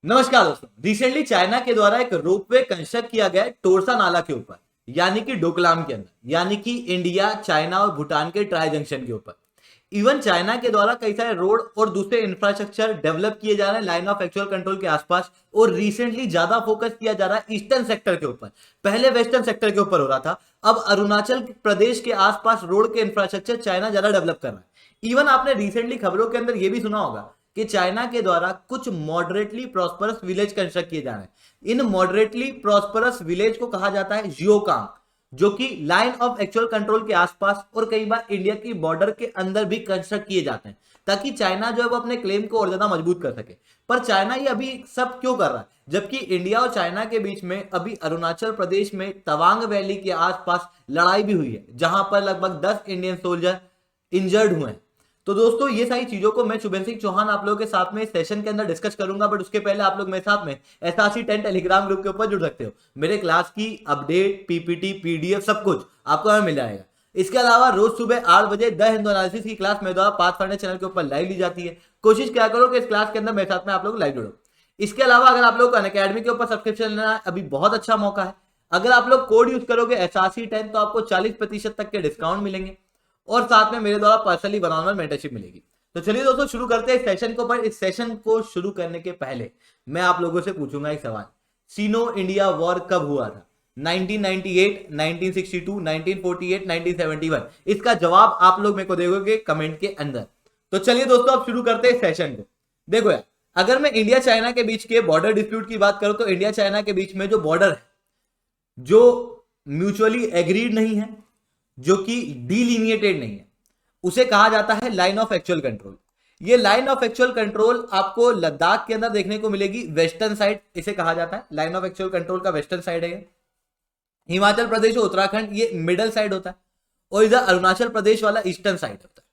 नमस्कार दोस्तों। Recently China के द्वारा एक रोपवे कंस्ट्रक्ट किया गया है टोरसा नाला के ऊपर, यानी कि डोकलाम के अंदर, यानी कि इंडिया, चाइना और भूटान के ट्राई जंक्शन के ऊपर। इवन चाइना के द्वारा कई सारे रोड और दूसरे इंफ्रास्ट्रक्चर डेवलप किए जा रहे हैं लाइन ऑफ एक्चुअल कंट्रोल के आसपास, और रिसेंटली ज्यादा फोकस किया जा रहा है ईस्टर्न सेक्टर के ऊपर। पहले वेस्टर्न सेक्टर के ऊपर हो रहा था, अब अरुणाचल प्रदेश के आसपास रोड के इंफ्रास्ट्रक्चर चाइना ज्यादा डेवलप कर रहा है। इवन आपने रिसेंटली खबरों के अंदर यह भी सुना होगा कि चाइना के द्वारा कुछ मॉडरेटली प्रॉस्परस विलेज कंस्ट्रक्ट किए जा रहे हैं। इन मॉडरेटली प्रॉस्परस विलेज को कहा जाता है जियोकांग, जो कि लाइन ऑफ एक्चुअल कंट्रोल के आसपास और कई बार इंडिया की बॉर्डर के अंदर भी कंस्ट्रक्ट किए जाते हैं, ताकि चाइना जो है वो अपने क्लेम को और ज्यादा मजबूत कर सके। पर चाइना ये अभी सब क्यों कर रहा है, जबकि इंडिया और चाइना के बीच में अभी अरुणाचल प्रदेश में तवांग वैली के आसपास लड़ाई भी हुई है, जहां पर लगभग 10 इंडियन सोल्जर इंजर्ड हुए हैं। तो दोस्तों, ये सारी चीजों को मैं शुभेंद्र सिंह चौहान आप लोगों के साथ में इस सेशन के अंदर डिस्कस करूंगा, बट उसके पहले आप लोग मेरे साथ में SRC10 टेलीग्राम ग्रुप के ऊपर जुड़ सकते हो। मेरे क्लास की अपडेट, पीपीटी, पीडीएफ सब कुछ आपको हमें मिल जाएगा। इसके अलावा रोज सुबह 8 बजे द हिंदू एनालिसिस की क्लास मेरे द्वारा पाथफाइंडर चैनल के ऊपर लाइव ली जाती है। कोशिश क्या करो कि इस क्लास के अंदर मेरे साथ में आप लोग लाइव जुड़ो। इसके अलावा अगर आप लोग अनअकैडमी के ऊपर सब्सक्रिप्शन लेना है, अभी बहुत अच्छा मौका है। अगर आप लोग कोड यूज करोगे SRC10 तो आपको 40% तक के डिस्काउंट मिलेंगे, और साथ में मेरे द्वारा personally one on one mentorship मिलेगी। तो चलिए दोस्तों, शुरू करते हैं इस सेशन को। पर इस सेशन को शुरू करने के पहले मैं आप लोगों से पूछूंगा एक सवाल। सीनो इंडिया वॉर कब हुआ था? 1998, 1962, 1948, 1971? इसका जवाब आप लोग मेरे को दोगे कमेंट के अंदर। तो चलिए दोस्तों, अब शुरू करते हैं इस सेशन को। देखो यार, अगर मैं इंडिया चाइना के बीच के बॉर्डर डिस्प्यूट की बात करूं तो इंडिया चाइना के बीच में जो बॉर्डर है, जो म्यूचुअली एग्रीड नहीं है, जो कि डिलिनिएटेड नहीं है, उसे कहा जाता है लाइन ऑफ एक्चुअल कंट्रोल। ये लाइन ऑफ एक्चुअल कंट्रोल आपको लद्दाख के अंदर देखने को मिलेगी, वेस्टर्न साइड इसे कहा जाता है। लाइन ऑफ एक्चुअल कंट्रोल का वेस्टर्न साइड है। हिमाचल प्रदेश और उत्तराखंड ये मिडल साइड होता है, और इधर अरुणाचल प्रदेश वाला ईस्टर्न साइड होता है।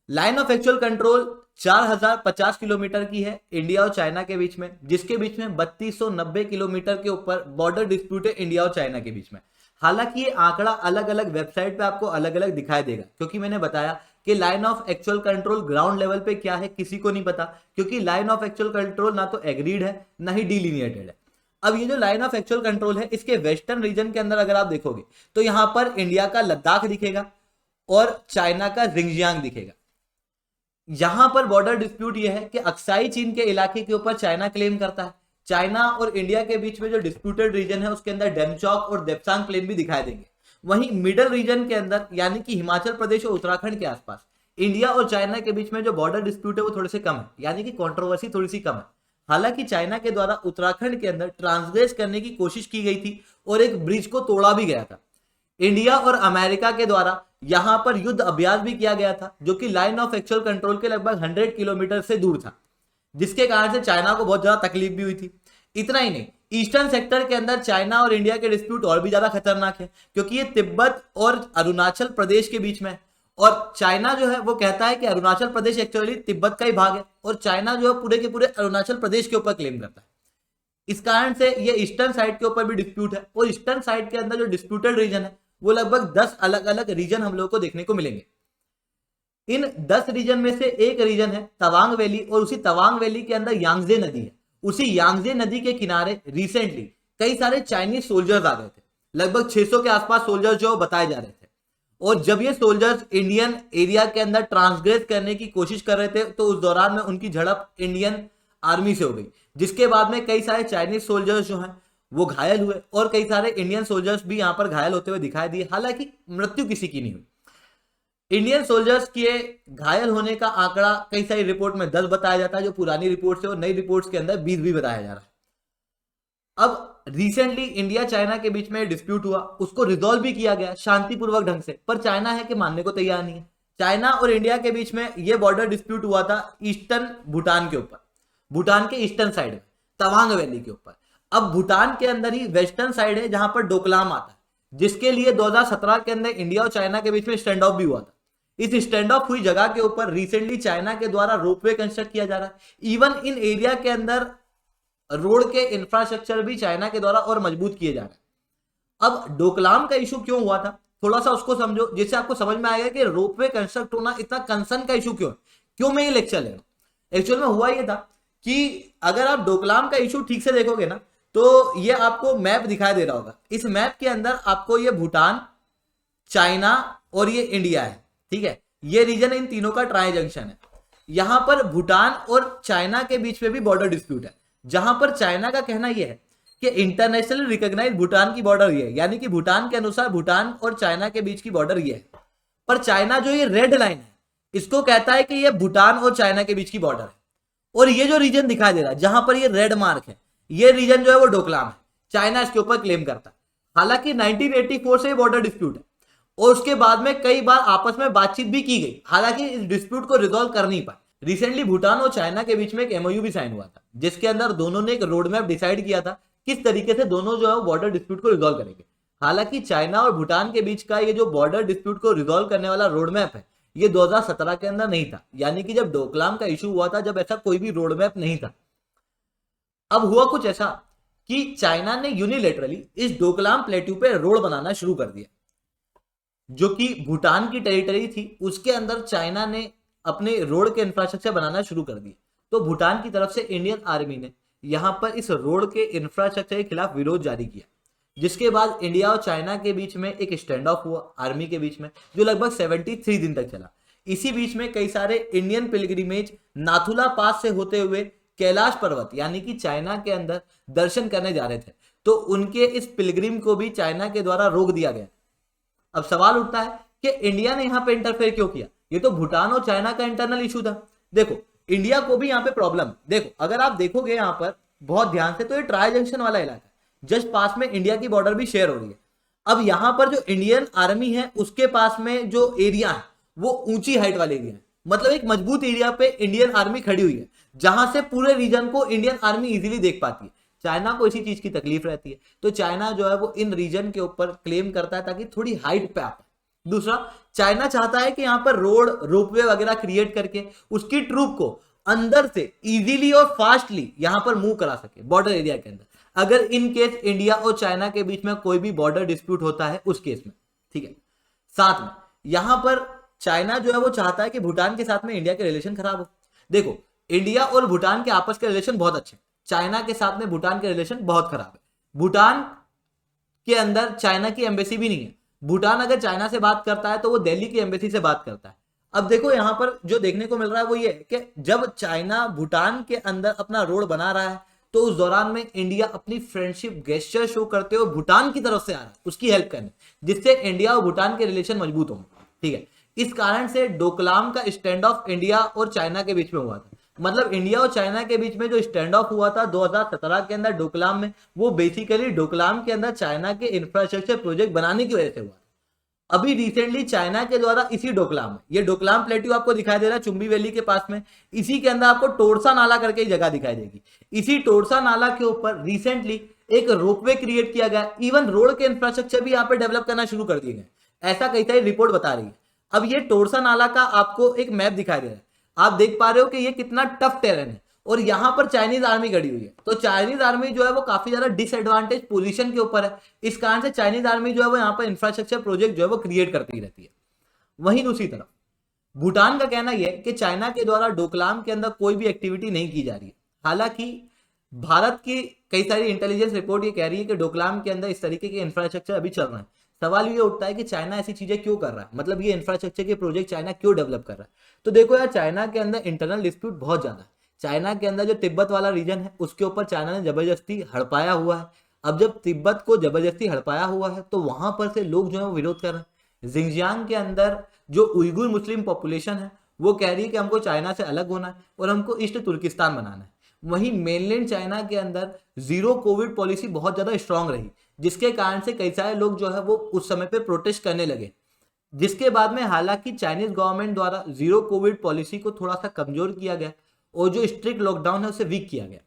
Line of actual control 4050 kilometre की है इंडिया और चाइना के बीच में, जिसके बीच में 3290 किलोमीटर के ऊपर बॉर्डर डिस्प्यूट है इंडिया और चाइना के बीच में। हालांकि ये आंकड़ा अलग अलग वेबसाइट पे आपको अलग अलग दिखाई देगा, क्योंकि मैंने बताया कि line of actual control ground level पे क्या है किसी को नहीं पता, क्योंकि लाइन ऑफ एक्चुअल कंट्रोल ना तो एग्रीड है ना ही डिलिनिएटेड है। अब ये जो लाइन ऑफ एक्चुअल कंट्रोल है, इसके वेस्टर्न रीजन के अंदर अगर आप देखोगे तो यहां पर इंडिया का लद्दाख दिखेगा और चाइना का जिंगजियांग दिखेगा। यहां पर बॉर्डर डिस्प्यूट यह है कि अक्साई चीन के इलाके के ऊपर चाइना क्लेम करता है। चाइना और इंडिया के बीच में जो डिस्प्यूटेड रीजन है उसके अंदर डेमचौक और देप्सांग प्लेन भी दिखाई देंगे। वहीं मिडल रीजन के अंदर, यानी कि हिमाचल प्रदेश और उत्तराखंड के आसपास, इंडिया और चाइना के बीच में जो बॉर्डर डिस्प्यूट है वो थोड़े से कम है, यानी कि कंट्रोवर्सी थोड़ी सी कम है। हालांकि चाइना के द्वारा उत्तराखंड के अंदर ट्रांसग्रेस करने की कोशिश की गई थी और एक ब्रिज को तोड़ा भी गया था। इंडिया और अमेरिका के द्वारा यहां पर युद्ध अभ्यास भी किया गया था, जो कि लाइन ऑफ एक्चुअल कंट्रोल के लगभग 100 किलोमीटर से दूर था, जिसके कारण से चाइना को बहुत ज्यादा तकलीफ भी हुई थी। इतना ही नहीं, ईस्टर्न सेक्टर के अंदर चाइना और इंडिया के डिस्प्यूट और भी ज्यादा खतरनाक है, क्योंकि ये तिब्बत और अरुणाचल प्रदेश के बीच में है। और चाइना जो है वो कहता है कि अरुणाचल प्रदेश एक्चुअली तिब्बत का ही भाग है, और चाइना जो है पूरे के पूरे अरुणाचल प्रदेश के ऊपर क्लेम करता है। इस कारण से ये ईस्टर्न साइड के ऊपर भी डिस्प्यूट है, और ईस्टर्न साइड के अंदर जो डिस्प्यूटेड रीजन है वो लगभग 10 अलग अलग रीजन हम लोग को देखने को मिलेंगे। इन 10 रीजन में से एक रीजन है तवांग वैली, और उसी तवांग वैली के अंदर यांगजे नदी है। उसी यांगजे नदी के किनारे रिसेंटली कई सारे चाइनीज सोल्जर्स आ गए थे, लगभग 600 के आसपास सोल्जर्स जो बताए जा रहे थे। और जब ये सोल्जर्स इंडियन एरिया के अंदर ट्रांसग्रेस करने की कोशिश कर रहे थे, तो उस दौरान में उनकी झड़प इंडियन आर्मी से हो गई, जिसके बाद में कई सारे चाइनीज सोल्जर्स जो हैं वो घायल हुए, और कई सारे इंडियन सोल्जर्स भी यहां पर घायल होते हुए दिखाई दिए। हालांकि मृत्यु किसी की नहीं हुई। इंडियन सोल्जर्स के घायल होने का आंकड़ा कई सारी रिपोर्ट में 10 बताया जाता है, जो पुरानी रिपोर्ट से, और नई रिपोर्ट्स के अंदर 20 भी बताया जा रहा है। अब रिसेंटली इंडिया चाइना के बीच में डिस्प्यूट हुआ, उसको रिजॉल्व भी किया गया शांतिपूर्वक ढंग से, पर चाइना है कि मानने को तैयार नहीं है। चाइना और इंडिया के बीच में यह बॉर्डर डिस्प्यूट हुआ था ईस्टर्न भूटान के ऊपर, भूटान के ईस्टर्न साइड में तवांग वैली के ऊपर। अब भूटान के अंदर ही वेस्टर्न साइड है जहां पर डोकलाम आता है, जिसके लिए 2017 के अंदर इंडिया और चाइना के बीच में स्टैंड ऑफ भी हुआ था। इस स्टैंड ऑफ हुई जगह के ऊपर रिसेंटली चाइना के द्वारा रोपवे कंस्ट्रक्ट किया जा रहा है। इवन इन एरिया के अंदर रोड के इंफ्रास्ट्रक्चर भी चाइना के द्वारा और मजबूत किए जा रहे हैं। अब डोकलाम का इशू क्यों हुआ था, थोड़ा सा उसको समझो, जिससे आपको समझ में आएगा कि रोपवे कंस्ट्रक्ट होना इतना कंसर्न का इशू क्यों है, क्यों मैं ये लेक्चर ले रहा हूं। एक्चुअल में हुआ ये था कि अगर आप डोकलाम का इशू ठीक से देखोगे ना, तो ये आपको मैप दिखाई दे रहा होगा। इस मैप के अंदर आपको ये भूटान, चाइना और ये इंडिया है, ठीक है। ये रीजन इन तीनों का ट्राई जंक्शन है। यहां पर भूटान और चाइना के बीच में भी बॉर्डर डिस्प्यूट है, जहां पर चाइना का कहना यह है कि इंटरनेशनली रिकॉग्नाइज भूटान की बॉर्डर ये है, यानी कि भूटान के अनुसार भूटान और चाइना के बीच की बॉर्डर ये है। पर चाइना जो ये रेड लाइन है, इसको कहता है कि ये भूटान और चाइना के बीच की बॉर्डर है। और ये जो रीजन दिखाई दे रहा है जहां पर ये रेड मार्क है, ये रीजन जो है वो डोकलाम है। चाइना इसके ऊपर क्लेम करता है। हालांकि 1984 से बॉर्डर डिस्प्यूट है और उसके बाद में कई बार आपस में बातचीत भी की गई, हालांकि इस डिस्प्यूट को रिजोल्व कर नहीं पाए। रिसेंटली भूटान और चाइना के बीच में एक एमओयू भी साइन हुआ था, जिसके अंदर दोनों ने एक रोड मैप डिसाइड किया था किस तरीके से दोनों जो है बॉर्डर डिस्प्यूट को रिजोल्व करेंगे। हालांकि चाइना और भूटान के बीच का ये जो बॉर्डर डिस्प्यूट को रिजोल्व करने वाला रोड मैप है, ये 2017 के अंदर नहीं था, यानी कि जब डोकलाम का इशू हुआ था, जब ऐसा कोई भी रोड मैप नहीं था। अब हुआ कुछ ऐसा कि चाइना ने यूनिलेटरली इस डोकलाम प्लेट्यू पे रोड बनाना शुरू कर दिया, जो कि भूटान की टेरिटरी थी। उसके अंदर चाइना ने अपने रोड के इंफ्रास्ट्रक्चर बनाना शुरू कर दिए। तो भूटान की तरफ से इंडियन आर्मी ने यहां पर इस रोड के इंफ्रास्ट्रक्चर के खिलाफ विरोध जारी किया, जिसके बाद इंडिया और चाइना के बीच में एक स्टैंड ऑफ हुआ आर्मी के बीच में, जो लगभग 73 दिन तक चला। इसी बीच में कई सारे इंडियन पिलग्रिमेज नाथुला पास से होते हुए कैलाश पर्वत यानी कि चाइना के अंदर दर्शन करने जा रहे थे, तो उनके इस पिलग्रिम को भी चाइना के द्वारा रोक दिया गया। अब सवाल उठता है कि इंडिया ने यहां पे इंटरफेयर क्यों किया? ये तो भूटान और चाइना का इंटरनल इशू था। देखो, इंडिया को भी यहां पे प्रॉब्लम, देखो अगर आप देखोगे यहां पर बहुत ध्यान से, तो ये ट्राई जंक्शन वाला इलाका है, जस्ट पास में इंडिया की बॉर्डर भी शेयर हो रही है। अब यहां पर जो इंडियन आर्मी है, उसके पास में जो एरिया है वो ऊंची हाइट वाले एरिया है, मतलब एक मजबूत एरिया पे इंडियन आर्मी खड़ी हुई है, जहां से पूरे रीजन को इंडियन आर्मी इजीली देख पाती है। चाइना को इसी चीज की तकलीफ रहती है, तो चाइना जो है वो इन रीजन के ऊपर क्लेम करता है ताकि थोड़ी हाइट पे आ पाए। दूसरा, चाइना चाहता है कि यहां पर रोड, रोपवे वगैरह क्रिएट करके उसकी ट्रूप को अंदर से इजीली और फास्टली यहां पर मूव करा सके बॉर्डर एरिया के अंदर, अगर इन केस इंडिया और चाइना के बीच में कोई भी बॉर्डर डिस्प्यूट होता है उस केस में, ठीक है। साथ में यहां पर चाइना जो है वो चाहता है कि भूटान के साथ में इंडिया के रिलेशन खराब हो। देखो, इंडिया और भूटान के आपस के रिलेशन बहुत अच्छे, चाइना के साथ में भूटान के रिलेशन बहुत खराब है। भूटान के अंदर चाइना की एम्बेसी भी नहीं है। भूटान अगर चाइना से बात करता है तो वो दिल्ली की एम्बेसी से बात करता है। अब देखो यहां पर जो देखने को मिल रहा है वो ये है कि जब चाइना भूटान के अंदर अपना रोड बना रहा है, तो उस दौरान में इंडिया अपनी फ्रेंडशिप गेस्चर शो करते हुए भूटान की तरफ से आ रहा है उसकी हेल्प करने, जिससे इंडिया और भूटान के रिलेशन मजबूत होंगे, ठीक है। इस कारण से डोकलाम का स्टैंड ऑफ इंडिया और चाइना के बीच में हुआ था। मतलब इंडिया और चाइना के बीच में जो स्टैंड ऑफ हुआ था 2017 के अंदर डोकलाम में, वो बेसिकली डोकलाम के अंदर चाइना के इंफ्रास्ट्रक्चर प्रोजेक्ट बनाने की वजह से हुआ। अभी रिसेंटली चाइना के द्वारा इसी डोकलाम में, ये डोकलाम प्लेट्यू आपको दिखाई दे रहा है चुंबी वैली के पास में, इसी के अंदर आपको टोरसा नाला करके एक जगह दिखाई देगी। इसी टोरसा नाला के ऊपर रिसेंटली एक रोपवे क्रिएट किया गया, इवन रोड के इंफ्रास्ट्रक्चर भी यहाँ पे डेवलप करना शुरू कर दिए गए, ऐसा कई सारी रिपोर्ट बता रही है। अब ये टोरसा नाला का आपको एक मैप दिखाई दे रहा है, आप देख पा रहे हो कि ये कितना टफ टेरेन है और यहां पर चाइनीज आर्मी खड़ी हुई है। तो चाइनीज आर्मी जो है वो काफी ज्यादा डिसएडवांटेज पोजीशन के ऊपर है। इस कारण से चाइनीज आर्मी जो है वो यहाँ पर इंफ्रास्ट्रक्चर प्रोजेक्ट जो है वो क्रिएट करती रहती है। वहीं दूसरी तरफ भूटान का कहना यह है कि चाइना के द्वारा डोकलाम के अंदर कोई भी एक्टिविटी नहीं की जा रही है। हालांकि भारत की कई सारी इंटेलिजेंस रिपोर्ट ये कह रही है कि डोकलाम के अंदर इस तरीके के इंफ्रास्ट्रक्चर अभी चल रहे हैं। सवाल ये उठता है कि चाइना ऐसी चीजें क्यों कर रहा है, मतलब ये इंफ्रास्ट्रक्चर के प्रोजेक्ट चाइना क्यों डेवलप कर रहा है। तो देखो यार, चाइना के अंदर इंटरनल डिस्प्यूट बहुत ज्यादा है। चाइना के अंदर जो तिब्बत वाला रीजन है उसके ऊपर चाइना ने जबरदस्ती हड़पाया हुआ है। अब जब तिब्बत को जबरदस्ती हड़पाया हुआ है तो वहां पर से लोग जो है वो विरोध कर रहे हैं। जिंगजियांग के अंदर जो उइगुर मुस्लिम पॉपुलेशन है वो कह रही है कि हमको चाइना से अलग होना है और हमको ईस्ट तुर्किस्तान बनाना है। वहीं मेनलैंड चाइना के अंदर जीरो कोविड पॉलिसी बहुत ज्यादा स्ट्रांग रही, जिसके कारण से कई सारे लोग जो है वो उस समय पे प्रोटेस्ट करने लगे, जिसके बाद में हालांकि चाइनीज गवर्नमेंट द्वारा जीरो कोविड पॉलिसी को थोड़ा सा कमजोर किया गया और जो स्ट्रिक्ट लॉकडाउन है उसे वीक किया गया।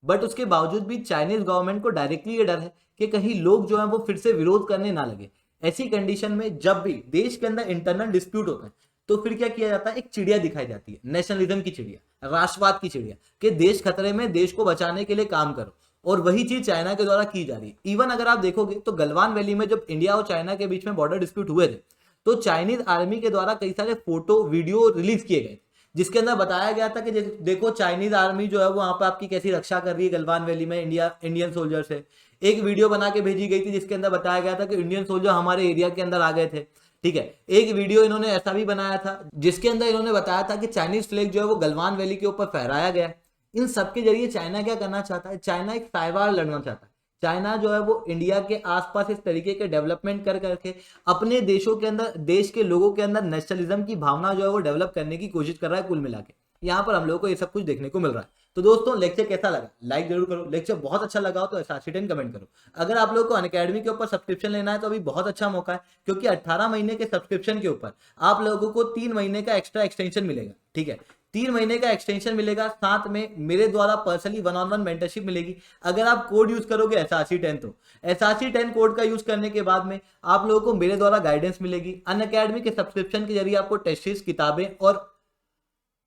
बट उसके बावजूद भी चाइनीज गवर्नमेंट को डायरेक्टली ये डर है कि कहीं लोग जो है वो फिर से विरोध करने ना लगे। ऐसी कंडीशन में जब भी देश के अंदर इंटरनल डिस्प्यूट होता है तो फिर क्या किया जाता है, एक चिड़िया दिखाई जाती है, नेशनलिज्म की चिड़िया, राष्ट्रवाद की चिड़िया, कि देश खतरे में, देश को बचाने के लिए काम करो। और वही चीज चाइना के द्वारा की जा रही है। इवन अगर आप देखोगे तो गलवान वैली में जब इंडिया और चाइना के बीच में बॉर्डर डिस्प्यूट हुए थे तो चाइनीज आर्मी के द्वारा कई सारे फोटो वीडियो रिलीज किए गए जिसके अंदर बताया गया था कि देखो चाइनीज आर्मी जो है वो वहां पर आपकी कैसी रक्षा कर रही है गलवान वैली में इंडियन सोल्जर से। एक वीडियो बना के भेजी गई थी जिसके अंदर बताया गया था कि इंडियन सोल्जर हमारे एरिया के अंदर आ गए थे। ठीक है, एक वीडियो इन्होंने ऐसा भी बनाया था जिसके अंदर इन्होंने बताया था कि चाइनीज फ्लैग जो है वो गलवान वैली के ऊपर फहराया गया है। इन सब के जरिए चाइना क्या करना चाहता है, चाइना एक साइबार लड़ना चाहता है। चाइना जो है वो इंडिया के आसपास इस तरीके के डेवलपमेंट कर करके अपने देशों के अंदर, देश के लोगों के अंदर नेशनलिज्म की भावना जो है वो डेवलप करने की कोशिश कर रहा है। कुल मिला के यहाँ पर हम लोगों को ये सब कुछ देखने को मिल रहा है। तो दोस्तों लेक्चर कैसा लगा लाइक जरूर करो, लेक्चर बहुत अच्छा लगा हो तो SRC10 कमेंट करो। अगर आप लोगों को अनअकैडमी के ऊपर सब्सक्रिप्शन लेना है तो अभी बहुत अच्छा मौका है, क्योंकि 18 महीने के सब्सक्रिप्शन के ऊपर आप लोगों को 3 महीने का एक्स्ट्रा एक्सटेंशन मिलेगा। ठीक है, 3 महीने का एक्सटेंशन मिलेगा, साथ में मेरे द्वारा पर्सनली 1-on-1 मेंटरशिप मिलेगी। अगर आप कोड यूज करोगे SRC10 तो SRC10 कोड का यूज करने के बाद में आप लोगों को मेरे द्वारा गाइडेंस मिलेगी। अनअकैडमी के सब्सक्रिप्शन के जरिए आपको टेस्ट सीरीज, किताबें और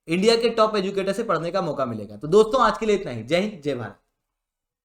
इंडिया के टॉप एजुकेटर से पढ़ने का मौका मिलेगा। तो दोस्तों आज के लिए इतना ही। जय हिंद, जय भारत।